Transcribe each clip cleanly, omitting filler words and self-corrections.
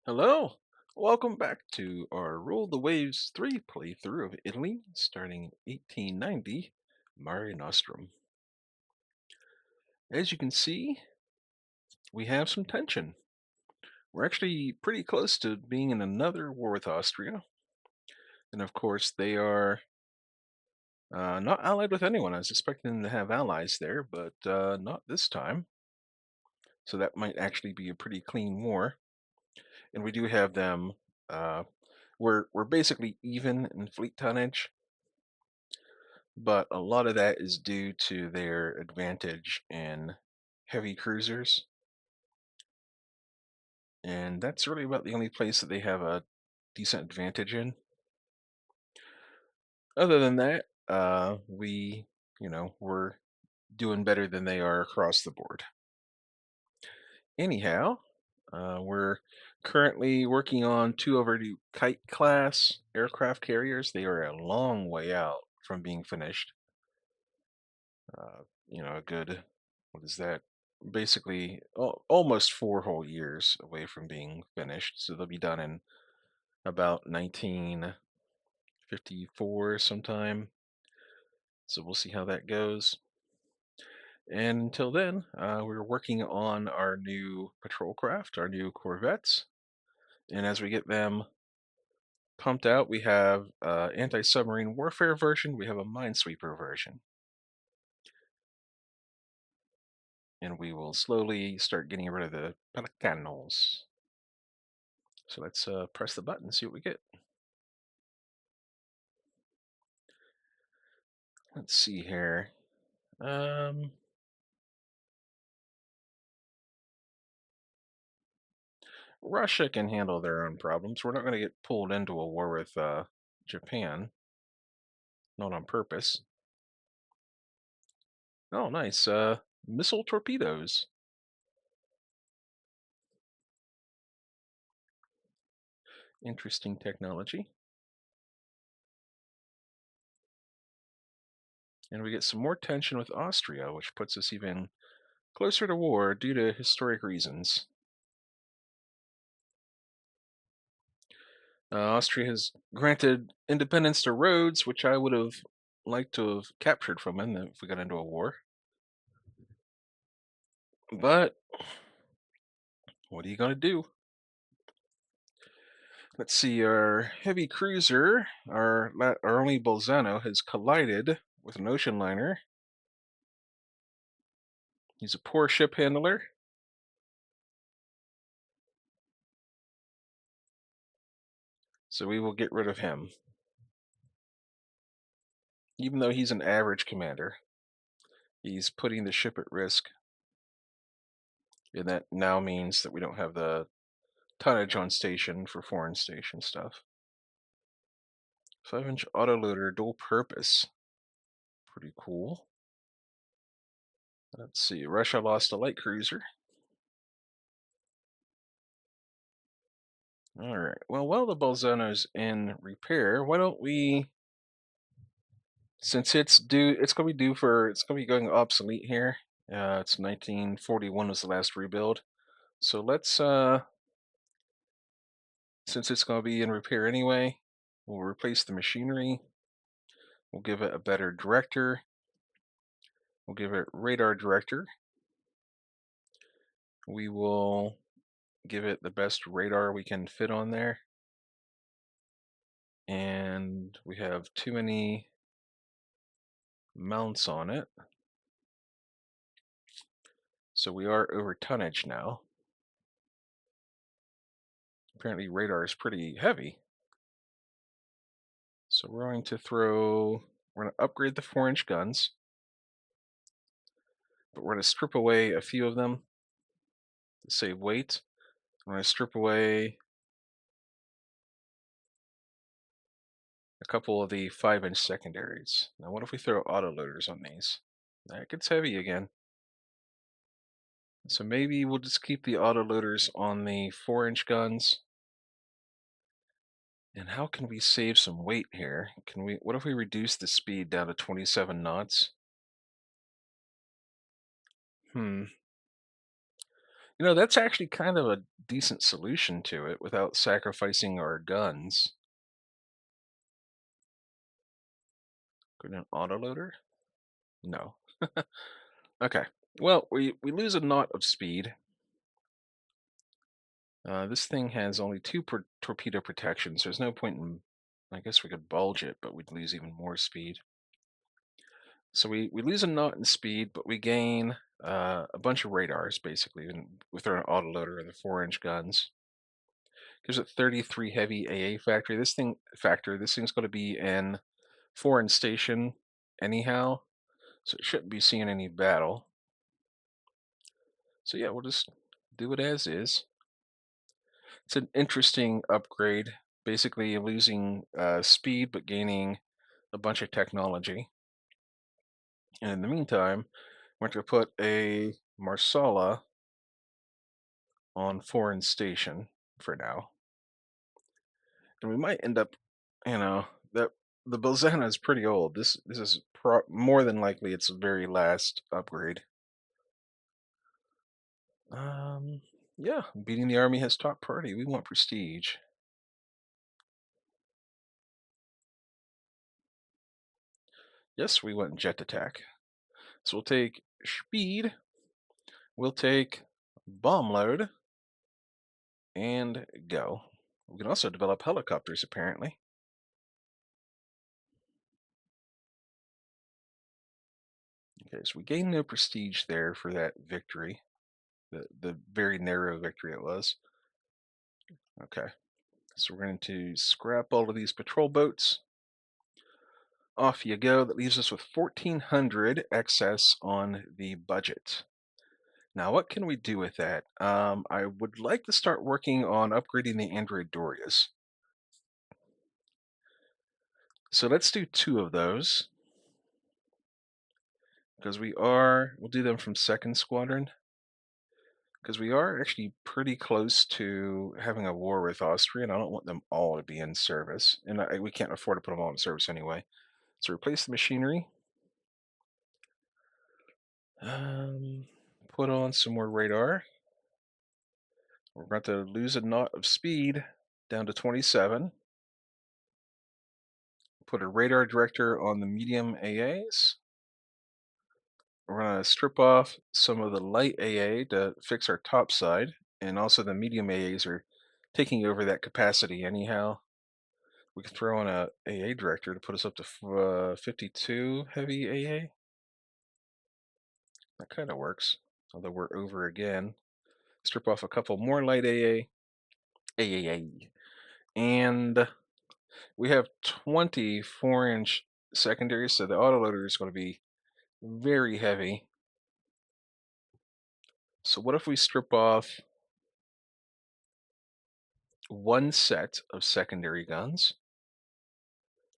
Hello, welcome back to our Rule the Waves 3 playthrough of Italy, starting 1890, Mare Nostrum. As you can see, we have some tension. We're actually pretty close to being in another war with Austria, and of course they are not allied with anyone. I was expecting them to have allies there, but not this time. So that might actually be a pretty clean war. And we do have them. Uh, we're basically even in fleet tonnage, but a lot of that is due to their advantage in heavy cruisers, and that's really about the only place that they have a decent advantage in. Other than that, we're doing better than they are across the board. Anyhow, we're currently working on two of our new Kite class aircraft carriers. They are a long way out from being finished. A good, what is that? Basically, almost 4 whole years away from being finished. So they'll be done in about 1954 sometime. So we'll see how that goes. And until then, we're working on our new patrol craft, our new corvettes. And as we get them pumped out, we have anti-submarine warfare version, we have a minesweeper version. And we will slowly start getting rid of the pelicanos. So let's press the button and see what we get. Let's see here. Russia can handle their own problems. We're not going to get pulled into a war with Japan. Not on purpose. Oh, nice. Missile torpedoes. Interesting technology. And we get some more tension with Austria, which puts us even closer to war due to historic reasons. Austria has granted independence to Rhodes, which I would have liked to have captured from him if we got into a war. But what are you going to do? Let's see, our heavy cruiser, our only Bolzano, has collided with an ocean liner. He's a poor ship handler. So we will get rid of him. Even though he's an average commander, he's putting the ship at risk. And that now means that we don't have the tonnage on station for foreign station stuff. 5-inch autoloader, dual purpose. Pretty cool. Let's see, Russia lost a light cruiser. Alright, well, while the Bolzano's in repair, why don't we, since it's gonna be going obsolete here. It's 1941 was the last rebuild. So let's, since it's gonna be in repair anyway, we'll replace the machinery. We'll give it a better director. We'll give it radar director. We will give it the best radar we can fit on there. And we have too many mounts on it. So we are over tonnage now. Apparently radar is pretty heavy. So we're going to upgrade the 4-inch guns. But we're going to strip away a few of them to save weight. I'm going to strip away a couple of the 5-inch secondaries. Now what if we throw autoloaders on these? That gets heavy again. So maybe we'll just keep the autoloaders on the 4-inch guns. And how can we save some weight here? What if we reduce the speed down to 27 knots? That's actually kind of a decent solution to it without sacrificing our guns. Could an autoloader? No. Okay. Well, we lose a knot of speed. This thing has only two torpedo protections. There's no point in. I guess we could bulge it, but we'd lose even more speed. So we lose a knot in speed, but we gain a bunch of radars basically, with our autoloader and the 4-inch guns. Gives it 33 heavy AA factor. This thing's going to be in foreign station anyhow, so it shouldn't be seeing any battle. So yeah, we'll just do it as is. It's an interesting upgrade. Basically, losing speed but gaining a bunch of technology. And in the meantime, we're going to put a Marsala on foreign station for now, and we might end up, that the Bolzana is pretty old. This is more than likely its very last upgrade. Um, yeah, beating the army has top priority. We want prestige. Yes, we want jet attack. So we'll take speed. We'll take bomb load and go. We can also develop helicopters, apparently. Okay, so we gain no prestige there for that victory. The very narrow victory it was. Okay, so we're going to scrap all of these patrol boats. Off you go. That leaves us with 1,400 excess on the budget. Now, what can we do with that? I would like to start working on upgrading the Android Dorias. So let's do 2 of those, because we'll do them from 2nd Squadron, because we are actually pretty close to having a war with Austria, and I don't want them all to be in service, and we can't afford to put them all in service anyway. So replace the machinery. Put on some more radar. We're about to lose a knot of speed down to 27. Put a radar director on the medium AAs. We're going to strip off some of the light AA to fix our top side, and also the medium AAs are taking over that capacity anyhow. We can throw in a AA director to put us up to 52 heavy AA. That kind of works, although we're over again. Strip off a couple more light AAA, and we have 20 4-inch secondaries, so the autoloader is going to be very heavy. So what if we strip off one set of secondary guns?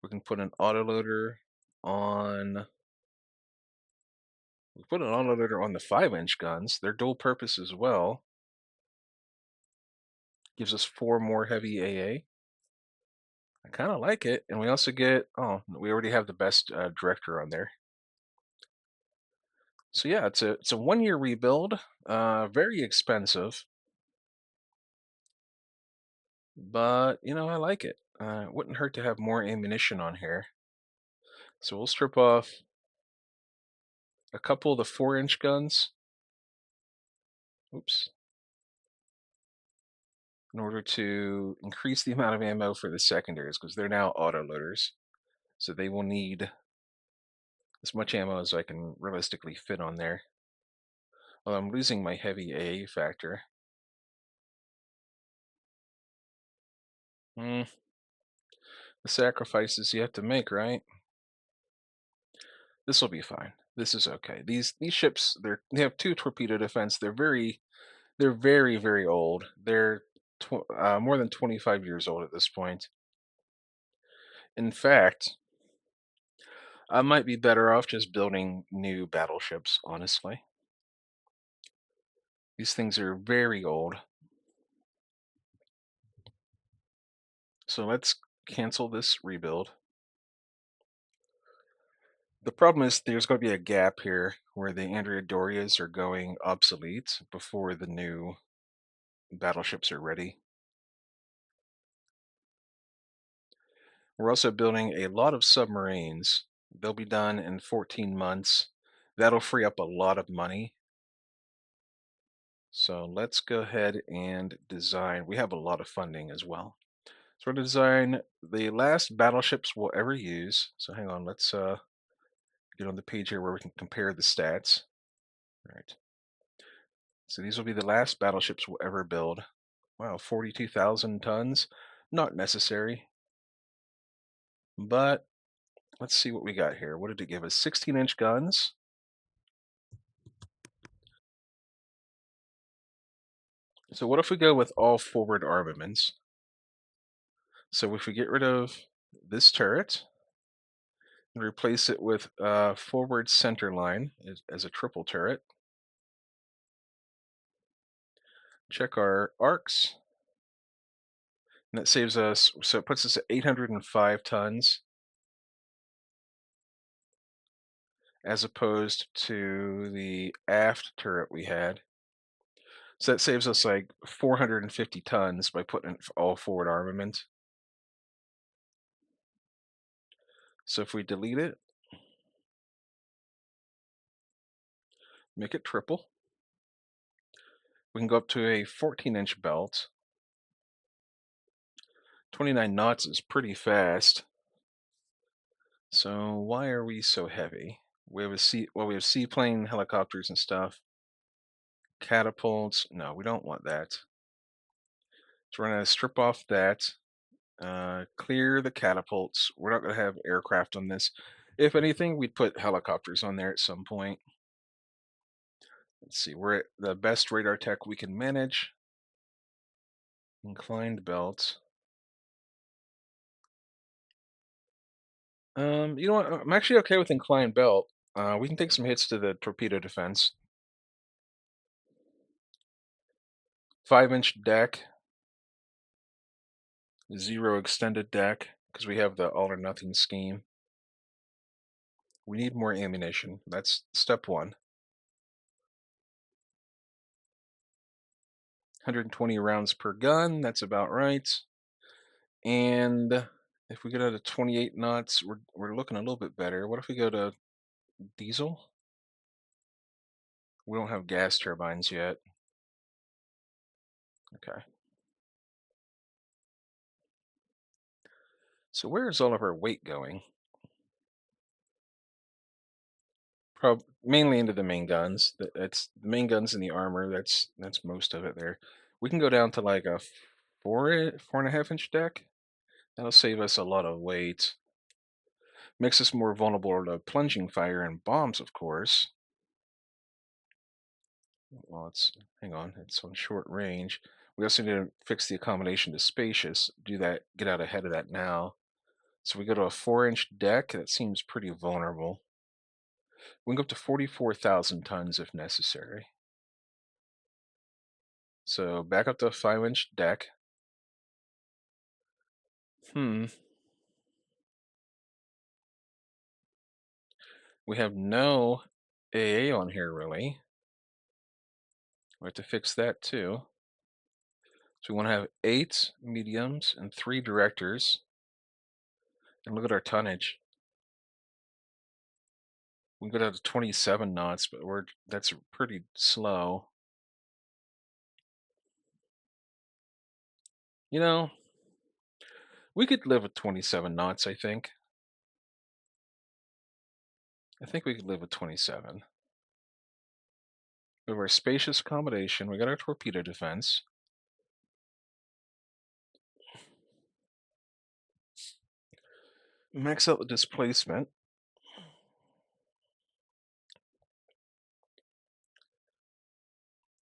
We can put an autoloader on. We put an autoloader on the 5-inch guns. They're dual purpose as well. Gives us 4 more heavy AA. I kind of like it, and we also get. Oh, we already have the best director on there. So yeah, it's a 1-year rebuild. Very expensive, but I like it. It wouldn't hurt to have more ammunition on here. So we'll strip off a couple of the 4-inch guns. Oops. In order to increase the amount of ammo for the secondaries, because they're now autoloaders. So they will need as much ammo as I can realistically fit on there. Well, I'm losing my heavy AA factor. The sacrifices you have to make, right? This will be fine. This is okay. These ships, they have 2 torpedo defense. They're very, very old. They're more than 25 years old at this point. In fact, I might be better off just building new battleships, honestly. These things are very old. So let's cancel this rebuild. The problem is there's going to be a gap here where the Andrea Dorias are going obsolete before the new battleships are ready. We're also building a lot of submarines. They'll be done in 14 months. That'll free up a lot of money. So let's go ahead and design. We have a lot of funding as well. So we're going to design the last battleships we'll ever use. So hang on, let's get on the page here where we can compare the stats. All right. So these will be the last battleships we'll ever build. Wow, 42,000 tons. Not necessary. But let's see what we got here. What did it give us? 16-inch guns. So what if we go with all forward armaments? So if we get rid of this turret and replace it with forward center line as a triple turret, check our arcs, and that saves us, so it puts us at 805 tons as opposed to the aft turret we had. So that saves us like 450 tons by putting in all forward armament. So if we delete it, make it triple, we can go up to a 14-inch belt. 29 knots is pretty fast. So why are we so heavy? We have we have seaplane helicopters and stuff. Catapults, no, we don't want that. So we're gonna strip off that, clear the catapults. We're not gonna have aircraft on this. If anything, we'd put helicopters on there at some point. Let's see, we're at the best radar tech we can manage. Inclined belt. You know what? I'm actually okay with inclined belt. We can take some hits to the torpedo defense. 5-inch deck, zero extended deck, because we have the all or nothing scheme. We need more ammunition. That's step one. 120 rounds per gun, that's about right. And if we get out to 28 knots, we're looking a little bit better. What if we go to diesel? We don't have gas turbines yet. Okay. So where is all of our weight going? Mainly into the main guns. That's the main guns and the armor. That's most of it there. We can go down to like a 4.5-inch deck. That'll save us a lot of weight. Makes us more vulnerable to plunging fire and bombs, of course. Well, hang on, it's on short range. We also need to fix the accommodation to spacious. Do that, get out ahead of that now. So we go to a 4-inch deck. That seems pretty vulnerable. We can go up to 44,000 tons if necessary. So back up to a 5-inch deck. We have no AA on here really. We have to fix that too. So we want to have 8 mediums and 3 directors. And look at our tonnage. We can go down to 27 knots, but that's pretty slow. You know, we could live with 27 knots, I think. I think we could live with 27. We have our spacious accommodation. We got our torpedo defense. Max out the displacement.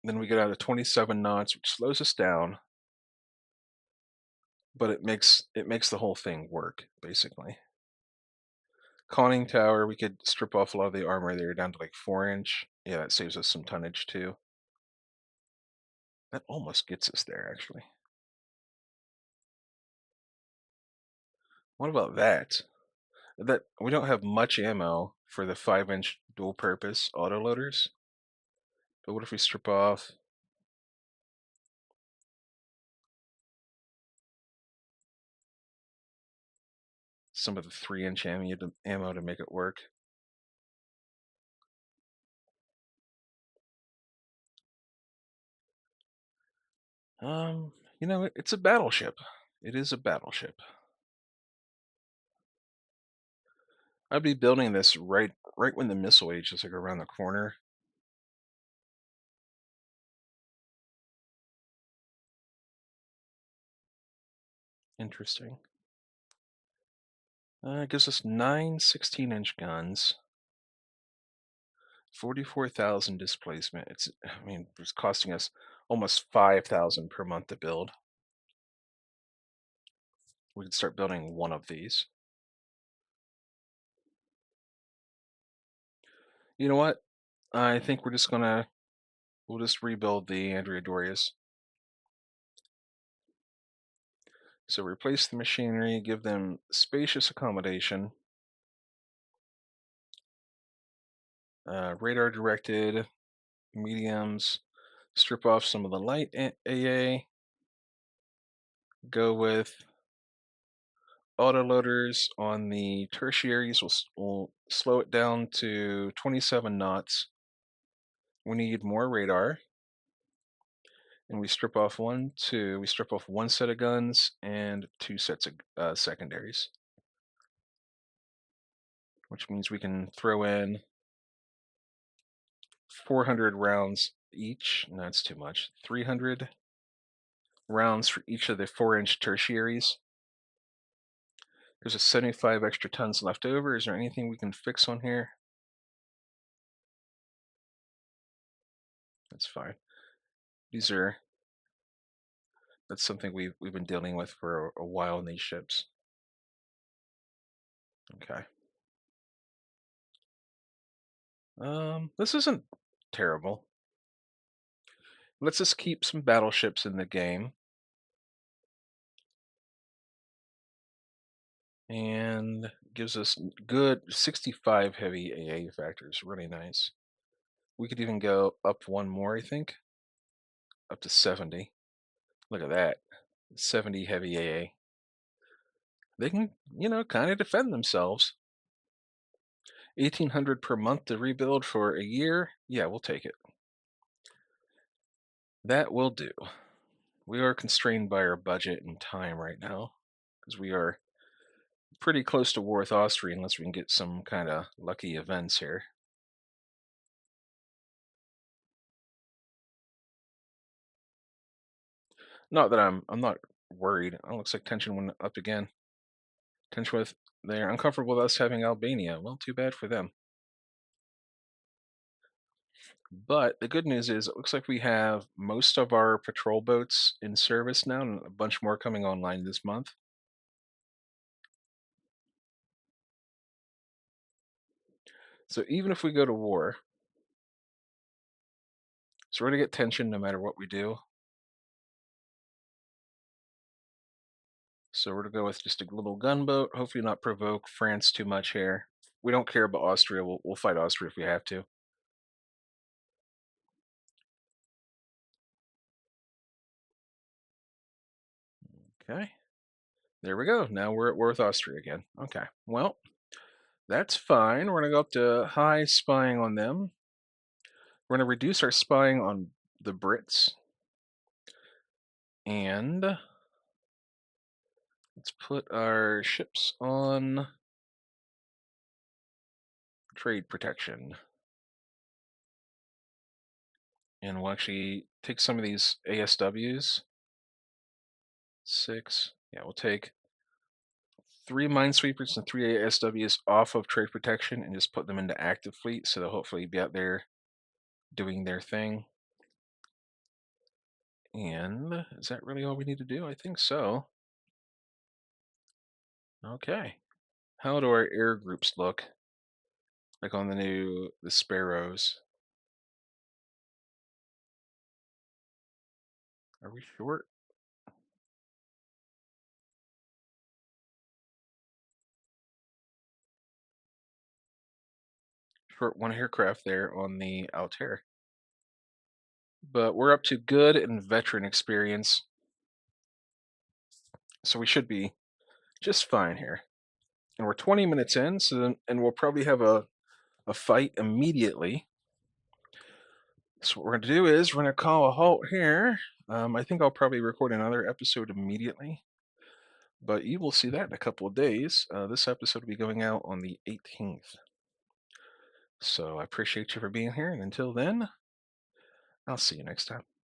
Then we get out of 27 knots, which slows us down, but it makes the whole thing work, basically. Conning tower, we could strip off a lot of the armor there down to like 4-inch. Yeah, that saves us some tonnage too. That almost gets us there, actually. What about that? That we don't have much ammo. for the 5-inch dual purpose autoloaders. But what if we strip off some of the 3-inch ammo to make it work? It's a battleship. It is a battleship. I'd be building this right when the missile age is like around the corner. Interesting. It gives us 9 16-inch guns, 44,000 displacement. It's costing us almost 5,000 per month to build. We could start building one of these. You know what? I think we'll just rebuild the Andrea Dorias. So replace the machinery, give them spacious accommodation, radar directed, mediums, strip off some of the light AA, go with autoloaders on the tertiaries. We'll slow it down to 27 knots. We need more radar, and we strip off one set of guns and 2 sets of secondaries, which means we can throw in 400 rounds each. No, that's too much. 300 rounds for each of the 4-inch tertiaries. There's a 75 extra tons left over. Is there anything we can fix on here? That's fine. That's something we've been dealing with for a while in these ships. Okay. This isn't terrible. Let's just keep some battleships in the game. And gives us good 65 heavy AA factors. Really nice. We could even go up one more, I think. Up to 70. Look at that. 70 heavy AA. They can, kind of defend themselves. 1,800 per month to rebuild for a year. Yeah, we'll take it. That will do. We are constrained by our budget and time right now because we are pretty close to war with Austria unless we can get some kind of lucky events here. Not that I'm not worried. Oh, looks like tension went up again. Tension with they're uncomfortable with us having Albania. Well, too bad for them. But the good news is it looks like we have most of our patrol boats in service now and a bunch more coming online this month. So even if we go to war, so we're going to get tension no matter what we do. So we're going to go with just a little gunboat, hopefully not provoke France too much here. We don't care about Austria. We'll fight Austria if we have to. Okay. There we go. Now we're at war with Austria again. Okay. Well, that's fine. We're going to go up to high spying on them. We're going to reduce our spying on the Brits. And let's put our ships on trade protection. And we'll actually take some of these ASWs. 6. Yeah, we'll take 3 minesweepers and 3 ASWs off of trade protection and just put them into active fleet so they'll hopefully be out there doing their thing. And is that really all we need to do? I think so. Okay. How do our air groups look? Like on the Sparrows. Are we short? short one aircraft there on the Altair. But we're up to good and veteran experience, so we should be just fine here. And we're 20 minutes in, and we'll probably have a fight immediately. So what we're going to do is we're going to call a halt here. I think I'll probably record another episode immediately, but you will see that in a couple of days. This episode will be going out on the 18th. So I appreciate you for being here, and until then, I'll see you next time.